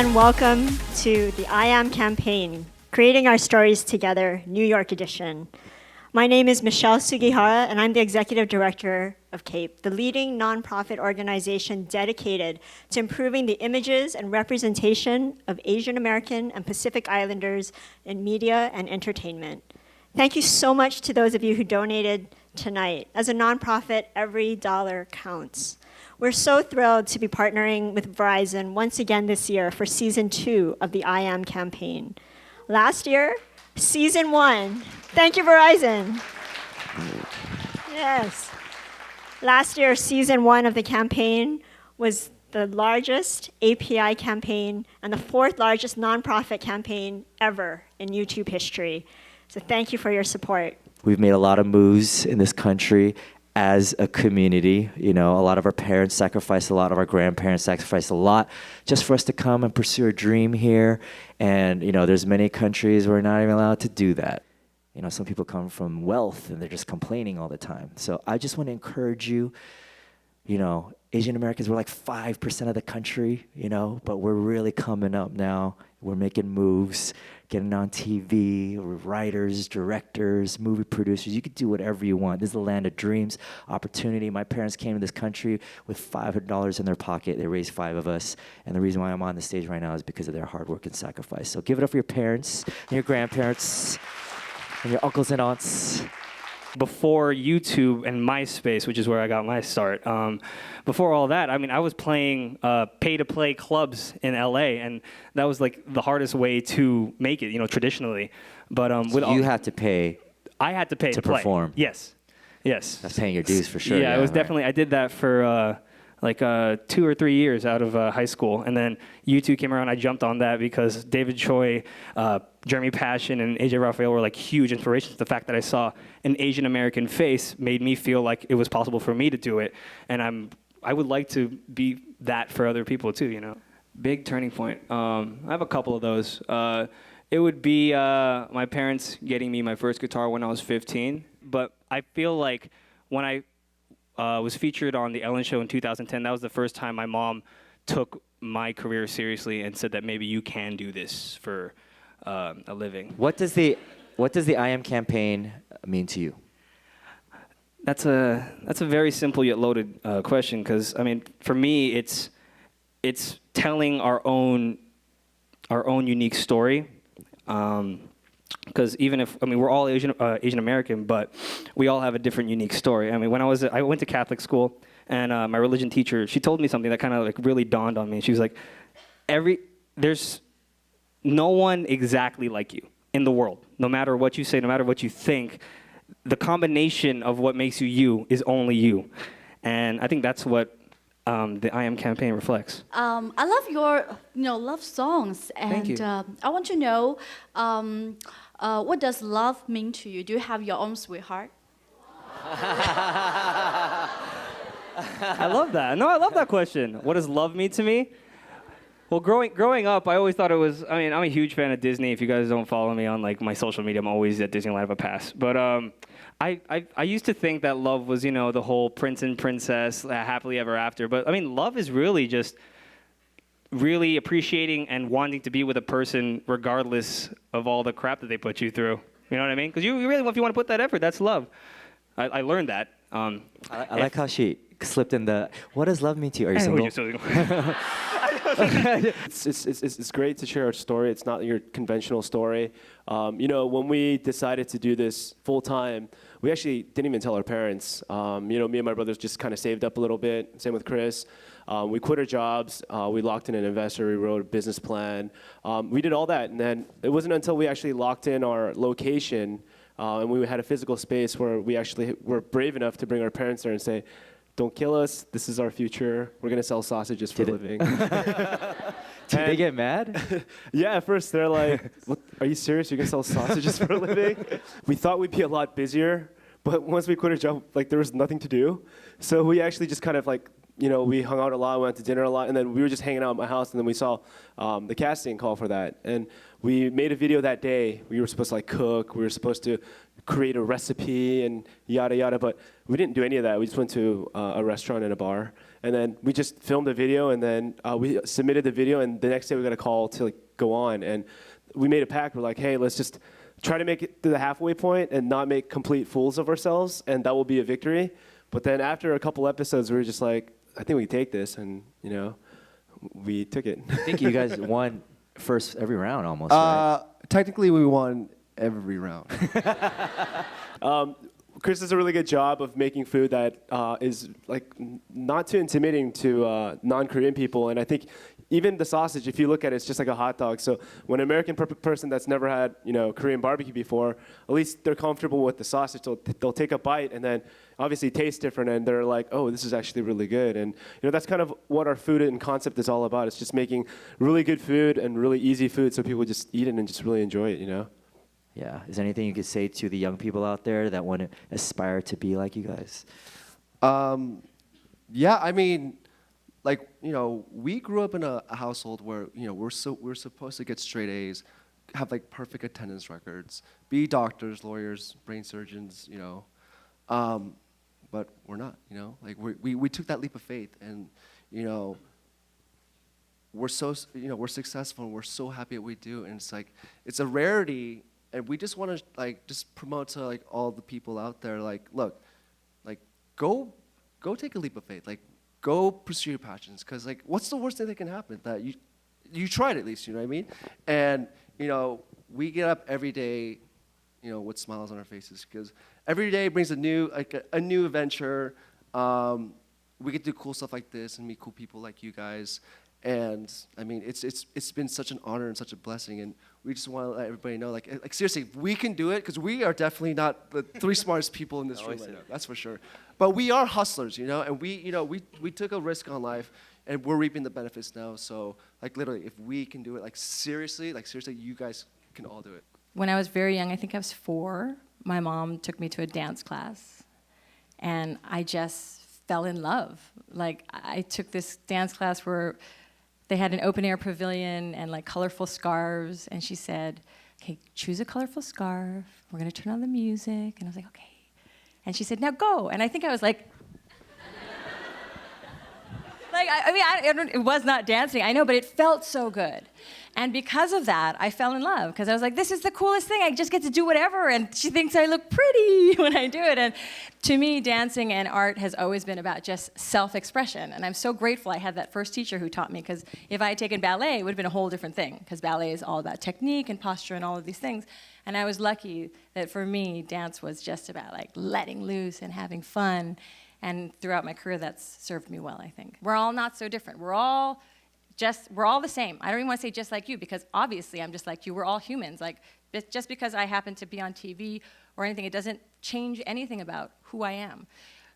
and welcome to the I Am campaign, Creating Our Stories Together, New York edition. My name is Michelle Sugihara, and I'm the Executive Director of CAPE, the leading nonprofit organization dedicated to improving the images and representation of Asian American and Pacific Islanders in media and entertainment. Thank you so much to those of you who donated tonight. As a nonprofit, every dollar counts. We're so thrilled to be partnering with Verizon once again this year for season 2 of the I Am campaign. Last year, season 1. Thank you, Verizon. Yes. Last year, season 1 of the campaign was the largest API campaign and the 4th largest nonprofit campaign ever in YouTube history. So thank you for your support. We've made a lot of moves in this country as a community. You know, a lot of our parents sacrificed a lot, of our grandparents sacrificed a lot just for us to come and pursue a dream here. And, you know, there's many countries where we're not even allowed to do that. You know, some people come from wealth and they're just complaining all the time. So I just want to encourage you, you know, Asian Americans, we're like 5% of the country, you know, but we're really coming up now. We're making moves, getting on TV, we're writers, directors, movie producers. You could do whatever you want. This is the land of dreams, opportunity. My parents came to this country with $500 in their pocket. They raised 5 of us. And the reason why I'm on the stage right now is because of their hard work and sacrifice. So give it up for your parents and your grandparents and your uncles and aunts. Before YouTube and MySpace, which is where I got my start, before all that, I mean, I was playing pay-to-play clubs in LA, and that was like the hardest way to make it, you know, traditionally. But so you had to pay. I had to pay to perform. Yes. That's paying your dues for sure. Yeah, it was definitely. I did that for like 2 or 3 years out of high school, and then YouTube came around. I jumped on that because David Choi, Jeremy Passion, and AJ Raphael were like huge inspirations. The fact that I saw an Asian American face made me feel like it was possible for me to do it, and I would like to be that for other people too. You know, big turning point. I have a couple of those. It would be my parents getting me my first guitar when I was 15, but I feel like when I was featured on The Ellen Show in 2010. That was the first time my mom took my career seriously and said that maybe you can do this for a living. What does the I Am campaign mean to you? That's a very simple yet loaded question, because I mean, for me, it's telling our own unique story. Because even if, I mean, we're all Asian American, but we all have a different, unique story. I mean, when I went to Catholic school, and my religion teacher, she told me something that kind of like really dawned on me. She was like, there's no one exactly like you in the world. No matter what you say, no matter what you think, the combination of what makes you you is only you. And I think that's what the I Am campaign reflects. I love your, love songs, and Thank you. I want to know, what does love mean to you? Do you have your own sweetheart? I love that. No, I love that question. What does love mean to me? Well, growing up, I always thought it was. I mean, I'm a huge fan of Disney. If you guys don't follow me on like my social media, I'm always at Disneyland of a pass. But I used to think that love was, the whole prince and princess, happily ever after. But I mean, love is really just really appreciating and wanting to be with a person regardless of all the crap that they put you through. You know what I mean? Because you really, if you want to put that effort, that's love. I learned that. I like how she slipped in the, what does love mean to you? Are you single? It's great to share our story. It's not your conventional story. When we decided to do this full time, we actually didn't even tell our parents. Me and my brothers just kind of saved up a little bit. Same with Chris. We quit our jobs. We locked in an investor. We wrote a business plan. We did all that, and then it wasn't until we actually locked in our location and we had a physical space where we actually were brave enough to bring our parents there and say, "Don't kill us. This is our future. We're gonna sell sausages for a living." Did they get mad? Yeah, at first they're like, "What? Are you serious? You're gonna sell sausages for a living?" We thought we'd be a lot busier, but once we quit our job, like there was nothing to do. So we actually just kind of like, we hung out a lot, went to dinner a lot, and then we were just hanging out at my house, and then we saw the casting call for that. And we made a video that day. We were supposed to like cook. We were supposed to create a recipe and yada yada, but we didn't do any of that. We just went to a restaurant and a bar, and then we just filmed a video, and then we submitted the video, and the next day we got a call to like go on, and we made a pact. We're like, hey, let's just try to make it to the halfway point and not make complete fools of ourselves, and that will be a victory. But then after a couple episodes, we were just like, I think we can take this, and we took it. I think you guys won first every round almost, right? Technically, we won every round. Chris does a really good job of making food that is like not too intimidating to non-Korean people, and I think even the sausage, if you look at it, it's just like a hot dog. So when an American person that's never had Korean barbecue before, at least they're comfortable with the sausage. They'll take a bite, and then obviously it tastes different, and they're like, oh, this is actually really good. And that's kind of what our food and concept is all about. It's just making really good food and really easy food so people just eat it and just really enjoy it. Yeah. Is there anything you could say to the young people out there that want to aspire to be like you guys? Yeah, I mean, like, we grew up in a household where, we're supposed to get straight A's, have like perfect attendance records, be doctors, lawyers, brain surgeons, but we're not, like we took that leap of faith, and, we're so, we're successful, and we're so happy at what we do, and it's like, it's a rarity. And we just want to like just promote to like all the people out there, like, look, like go take a leap of faith, like go pursue your passions, because like what's the worst thing that can happen? That you tried at least, you know what I mean? And we get up every day, with smiles on our faces, because every day brings a new adventure. We get to do cool stuff like this and meet cool people like you guys. And I mean, it's been such an honor and such a blessing, and we just want to let everybody know, like seriously, we can do it, because we are definitely not the three smartest people in this room right now, that's for sure. But we are hustlers, and we took a risk on life, and we're reaping the benefits now. So like literally, if we can do it, like seriously, you guys can all do it. When I was very young, I think I was 4, my mom took me to a dance class, and I just fell in love. Like I took this dance class where they had an open air pavilion and like colorful scarves, and she said, okay, choose a colorful scarf, we're gonna turn on the music, and I was like, okay. And she said, now go, and I think I was like, it was not dancing, I know, but it felt so good. And because of that, I fell in love, because I was like, this is the coolest thing, I just get to do whatever, and she thinks I look pretty when I do it. And to me, dancing and art has always been about just self-expression, and I'm so grateful I had that first teacher who taught me, because if I had taken ballet, it would have been a whole different thing, because ballet is all about technique and posture and all of these things. And I was lucky that for me, dance was just about like letting loose and having fun. And throughout my career, that's served me well, I think. We're all not so different. We're all the same. I don't even want to say just like you, because obviously I'm just like you. We're all humans. Like, just because I happen to be on TV or anything, it doesn't change anything about who I am.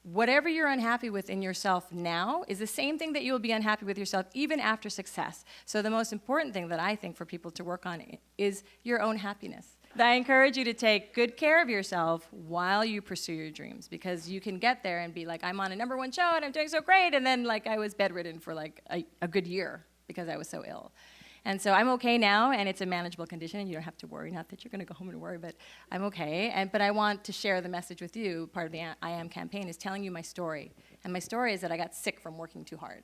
Whatever you're unhappy with in yourself now is the same thing that you will be unhappy with yourself even after success. So the most important thing that I think for people to work on is your own happiness. I encourage you to take good care of yourself while you pursue your dreams, because you can get there and be like, I'm on a #1 show and I'm doing so great, and then like I was bedridden for like a good year because I was so ill. And so I'm okay now, and it's a manageable condition, and you don't have to worry. Not that you're going to go home and worry, but I'm okay. But I want to share the message with you. Part of the I Am campaign is telling you my story. And my story is that I got sick from working too hard.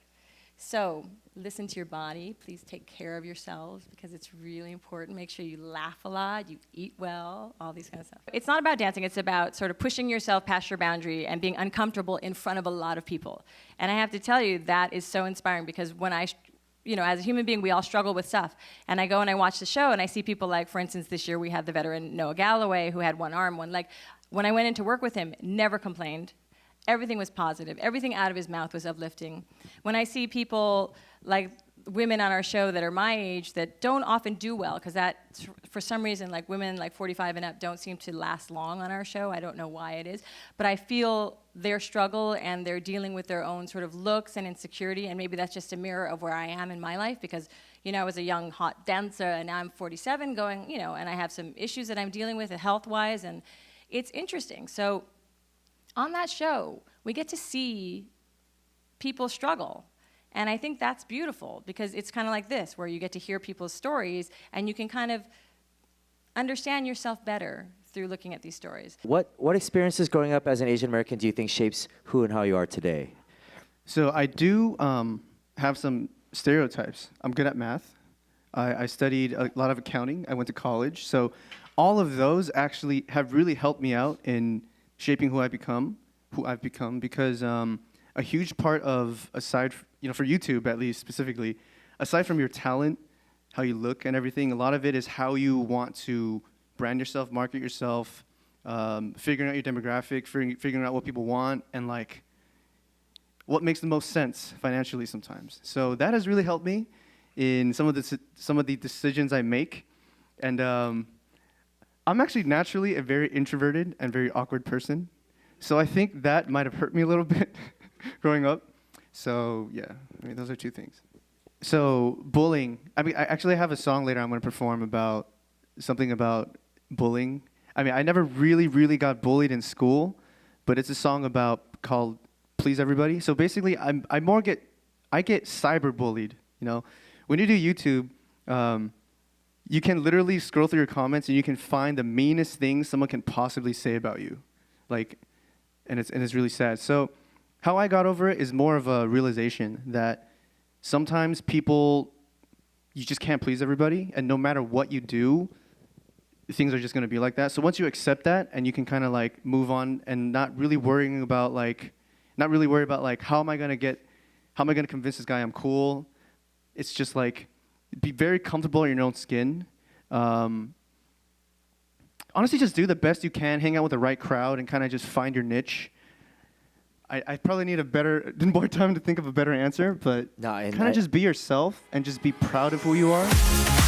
So listen to your body. Please take care of yourselves, because it's really important. Make sure you laugh a lot, you eat well, all these kind of stuff. It's not about dancing. It's about sort of pushing yourself past your boundary and being uncomfortable in front of a lot of people. And I have to tell you, that is so inspiring, because when as a human being, we all struggle with stuff. And I go and I watch the show, and I see people like, for instance, this year we had the veteran Noah Galloway, who had one arm, one leg. When I went in to work with him, never complained. Everything was positive. Everything out of his mouth was uplifting. When I see people like women on our show that are my age that don't often do well, because that, for some reason, like women like 45 and up don't seem to last long on our show. I don't know why it is. But I feel their struggle, and they're dealing with their own sort of looks and insecurity, and maybe that's just a mirror of where I am in my life, because I was a young, hot dancer, and now I'm 47 going, and I have some issues that I'm dealing with health-wise, and it's interesting. So on that show, we get to see people struggle. And I think that's beautiful because it's kind of like this, where you get to hear people's stories and you can kind of understand yourself better through looking at these stories. What experiences growing up as an Asian American do you think shapes who and how you are today? So I do have some stereotypes. I'm good at math. I studied a lot of accounting. I went to college. So all of those actually have really helped me out in shaping who I've become because a huge part of, aside, for YouTube at least specifically, aside from your talent, how you look and everything, a lot of it is how you want to brand yourself, market yourself, figuring out your demographic, figuring out what people want, and like what makes the most sense financially sometimes. So that has really helped me in some of the decisions I make. And I'm actually naturally a very introverted and very awkward person. So I think that might have hurt me a little bit growing up. So yeah, those are two things. So bullying. I actually have a song later I'm going to perform about something about bullying. I never really got bullied in school, but it's a song called Please Everybody. So basically, I get cyber bullied. When you do YouTube, you can literally scroll through your comments and you can find the meanest things someone can possibly say about you, and it's really sad. So how I got over it is more of a realization that sometimes you just can't please everybody, and no matter what you do, things are just going to be like that. So once you accept that and you can kind of move on and not really worry about how am I going to convince this guy I'm cool. It's just be very comfortable in your own skin. Honestly, just do the best you can, hang out with the right crowd, and kind of just find your niche. I probably need more time to think of a better answer, but kind of just be yourself and just be proud of who you are.